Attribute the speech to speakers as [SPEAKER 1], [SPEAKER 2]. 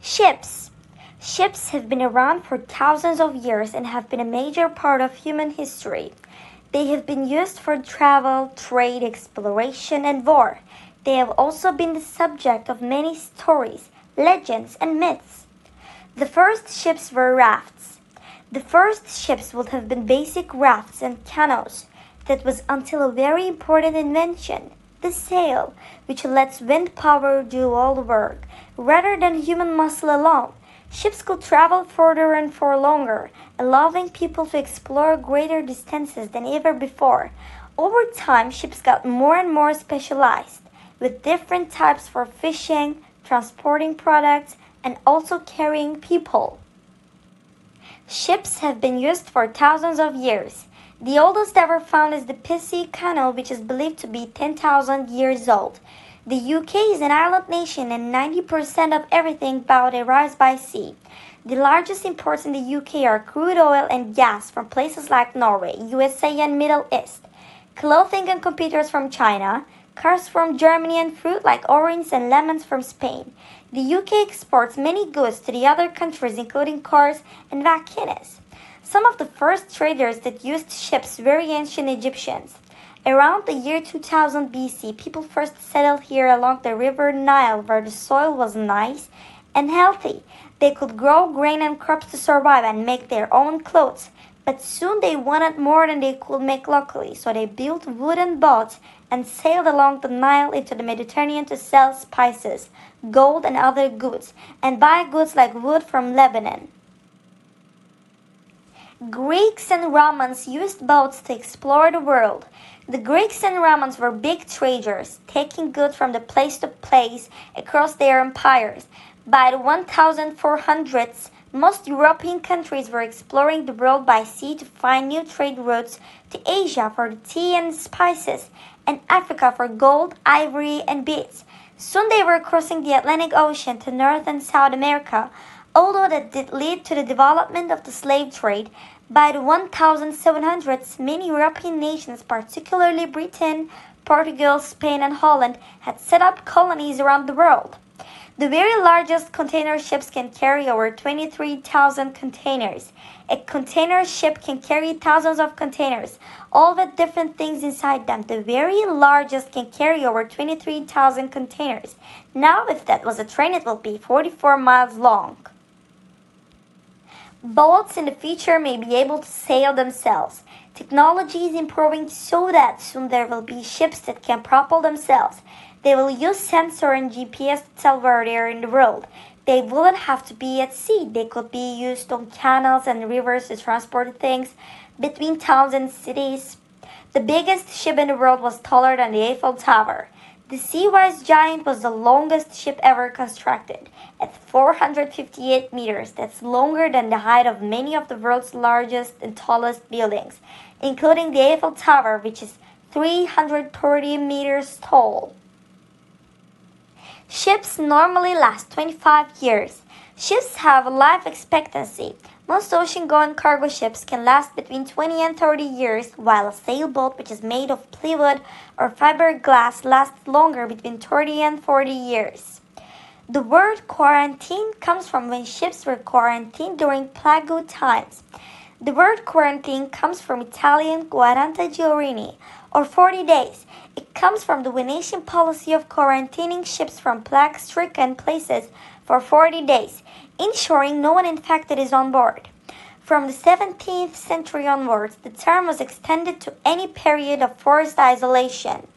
[SPEAKER 1] Ships. Ships have been around for thousands of years and have been a major part of human history. They have been used for travel, trade, exploration, and war. They have also been the subject of many stories, legends, and myths. The first ships were rafts. The first ships would have been basic rafts and canoes. That was until a very important invention, the sail, which lets wind power do all the work, rather than human muscle alone. Ships could travel further and for longer, allowing people to explore greater distances than ever before. Over time, ships got more and more specialized, with different types for fishing, transporting products, and also carrying people. Ships have been used for thousands of years. The oldest ever found is the Pesse Canoe, which is believed to be 10,000 years old. The UK is an island nation and 90% of everything bought arrives by sea. The largest imports in the UK are crude oil and gas from places like Norway, USA, and Middle East, clothing and computers from China, cars from Germany, and fruit like oranges and lemons from Spain. The UK exports many goods to the other countries, including cars and vacuums. Some of the first traders that used ships were ancient Egyptians. Around the year 2000 BC, people first settled here along the river Nile, where the soil was nice and healthy. They could grow grain and crops to survive and make their own clothes. But soon they wanted more than they could make locally, so they built wooden boats and sailed along the Nile into the Mediterranean to sell spices, gold, and other goods, and buy goods like wood from Lebanon. Greeks and Romans used boats to explore the world. The Greeks and Romans were big traders, taking goods from the place to place across their empires. By the 1400s, most European countries were exploring the world by sea to find new trade routes to Asia for the tea and spices, and Africa for gold, ivory, and beads. Soon they were crossing the Atlantic Ocean to North and South America. Although that did lead to the development of the slave trade, by the 1700s, many European nations, particularly Britain, Portugal, Spain, and Holland, had set up colonies around the world. The very largest container ships can carry over 23,000 containers. A container ship can carry thousands of containers, all with different things inside them. The very largest can carry over 23,000 containers. Now, if that was a train, it would be 44 miles long. Boats in the future may be able to sail themselves. Technology is improving so that soon there will be ships that can propel themselves. They will use sensor and GPS to tell where they are in the world. They wouldn't have to be at sea. They could be used on canals and rivers to transport things between towns and cities. The biggest ship in the world was taller than the Eiffel Tower. The Seawise Giant was the longest ship ever constructed. At 458 meters, that's longer than the height of many of the world's largest and tallest buildings, including the Eiffel Tower, which is 330 meters tall. Ships normally last 25 years. Ships have a life expectancy. Most ocean-going cargo ships can last between 20 and 30 years, while a sailboat, which is made of plywood or fiberglass, lasts longer, between 30 and 40 years. The word quarantine comes from when ships were quarantined during plague times. The word quarantine comes from Italian quaranta giorni, or 40 days. It comes from the Venetian policy of quarantining ships from plague-stricken places for 40 days, ensuring no one infected is on board. From the 17th century onwards, the term was extended to any period of forced isolation.